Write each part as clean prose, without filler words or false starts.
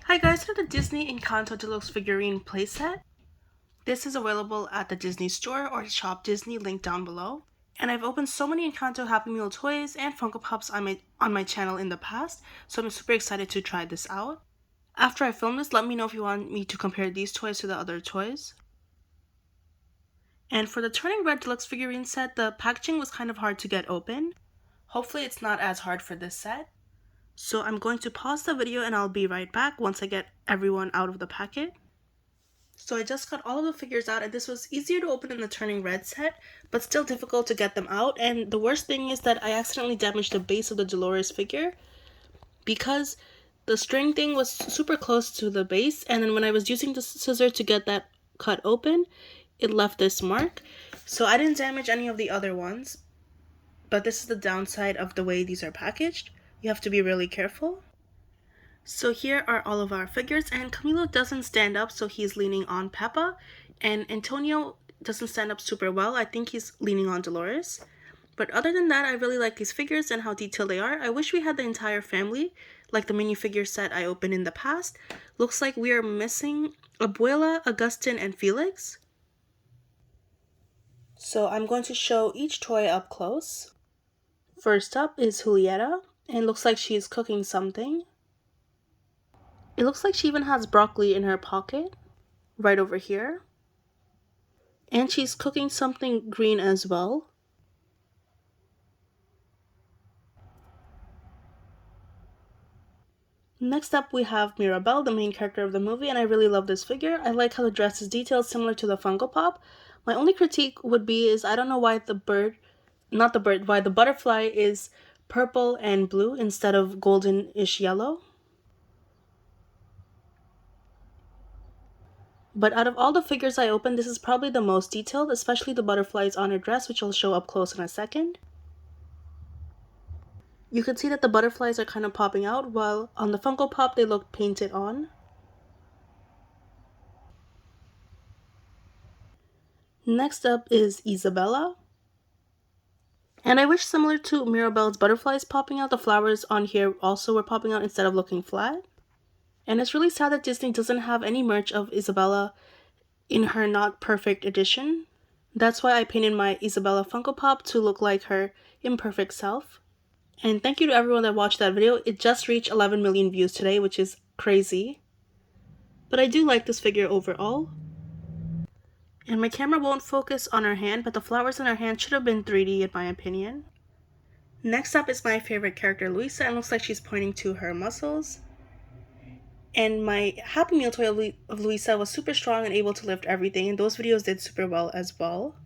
Hi guys, to the Disney Encanto Deluxe Figurine playset. This is available at the Disney Store or Shop Disney, link down below. And I've opened so many Encanto Happy Meal toys and Funko Pops on my channel in the past, so I'm super excited to try this out. After I film this, let me know if you want me to compare these toys to the other toys. And for the Turning Red Deluxe Figurine set, the packaging was kind of hard to get open. Hopefully it's not as hard for this set. So I'm going to pause the video and I'll be right back once I get everyone out of the packet. So I just got all of the figures out, and this was easier to open in the Turning Red set, but still difficult to get them out. And the worst thing is that I accidentally damaged the base of the Dolores figure because the string thing was super close to the base, and then when I was using the scissor to get that cut open, it left this mark. So I didn't damage any of the other ones, but this is the downside of the way these are packaged. You have to be really careful. So here are all of our figures, and Camillo doesn't stand up, so he's leaning on Peppa, and Antonio doesn't stand up super well. I think he's leaning on Dolores. But other than that, I really like these figures and how detailed they are. I wish we had the entire family, like the minifigure set I opened in the past. Looks like we are missing Abuela, Augustine, and Felix. So I'm going to show each toy up close. First up is Julietta, and it looks like she's cooking something. It looks like she even has broccoli in her pocket, right over here. And she's cooking something green as well. Next up we have Mirabel, the main character of the movie, and I really love this figure. I like how the dress is detailed similar to the Funko Pop. My only critique would be is I don't know why why the butterfly is purple and blue instead of golden-ish yellow. But out of all the figures I opened, this is probably the most detailed, especially the butterflies on her dress, which I'll show up close in a second. You can see that the butterflies are kind of popping out, while on the Funko Pop they look painted on. Next up is Isabella. And I wish, similar to Mirabel's butterflies popping out, the flowers on here also were popping out instead of looking flat. And it's really sad that Disney doesn't have any merch of Isabella in her not perfect edition. That's why I painted my Isabella Funko Pop to look like her imperfect self. And thank you to everyone that watched that video. It just reached 11 million views today, which is crazy. But I do like this figure overall. And my camera won't focus on her hand, but the flowers in her hand should have been 3D in my opinion. Next up is my favorite character, Luisa, and looks like she's pointing to her muscles. And my Happy Meal toy of Luisa was super strong and able to lift everything, and those videos did super well as well.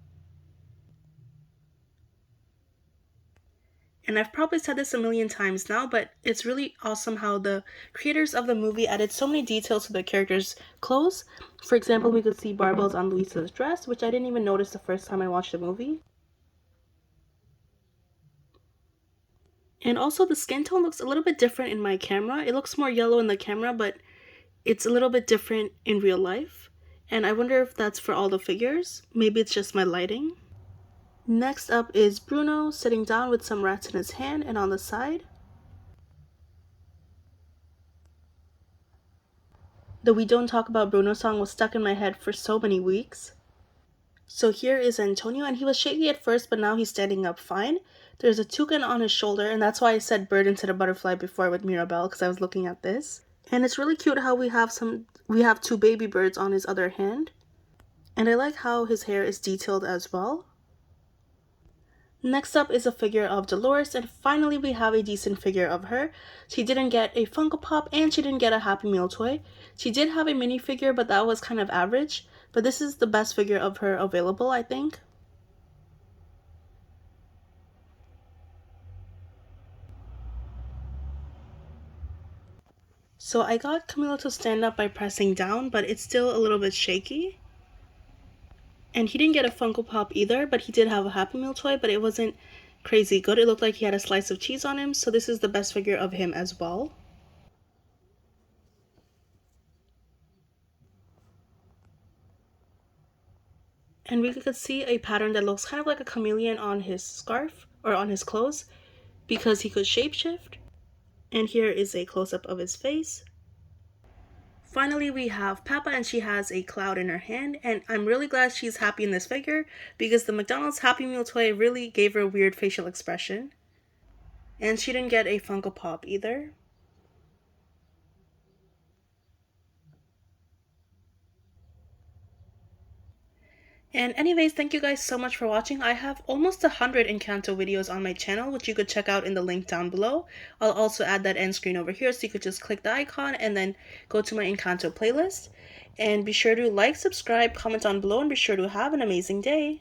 And I've probably said this a million times now, but it's really awesome how the creators of the movie added so many details to the characters' clothes. For example, we could see barbells on Luisa's dress, which I didn't even notice the first time I watched the movie. And also the skin tone looks a little bit different in my camera. It looks more yellow in the camera, but it's a little bit different in real life. And I wonder if that's for all the figures. Maybe it's just my lighting. Next up is Bruno sitting down with some rats in his hand and on the side. The We Don't Talk About Bruno song was stuck in my head for so many weeks. So here is Antonio, and he was shaky at first, but now he's standing up fine. There's a toucan on his shoulder, and that's why I said bird instead of butterfly before with Mirabel, because I was looking at this. And it's really cute how we have two baby birds on his other hand. And I like how his hair is detailed as well. Next up is a figure of Dolores, and finally we have a decent figure of her. She didn't get a Funko Pop and she didn't get a Happy Meal toy. She did have a minifigure, but that was kind of average. But this is the best figure of her available, I think. So I got Camillo to stand up by pressing down, but it's still a little bit shaky. And he didn't get a Funko Pop either, but he did have a Happy Meal toy, but it wasn't crazy good. It looked like he had a slice of cheese on him, so this is the best figure of him as well. And we could see a pattern that looks kind of like a chameleon on his scarf, or on his clothes, because he could shapeshift. And here is a close-up of his face. Finally, we have Peppa, and she has a cloud in her hand, and I'm really glad she's happy in this figure because the McDonald's Happy Meal toy really gave her a weird facial expression. And she didn't get a Funko Pop either. And anyways, thank you guys so much for watching. I have almost 100 Encanto videos on my channel, which you could check out in the link down below. I'll also add that end screen over here, so you could just click the icon and then go to my Encanto playlist. And be sure to like, subscribe, comment down below, and be sure to have an amazing day.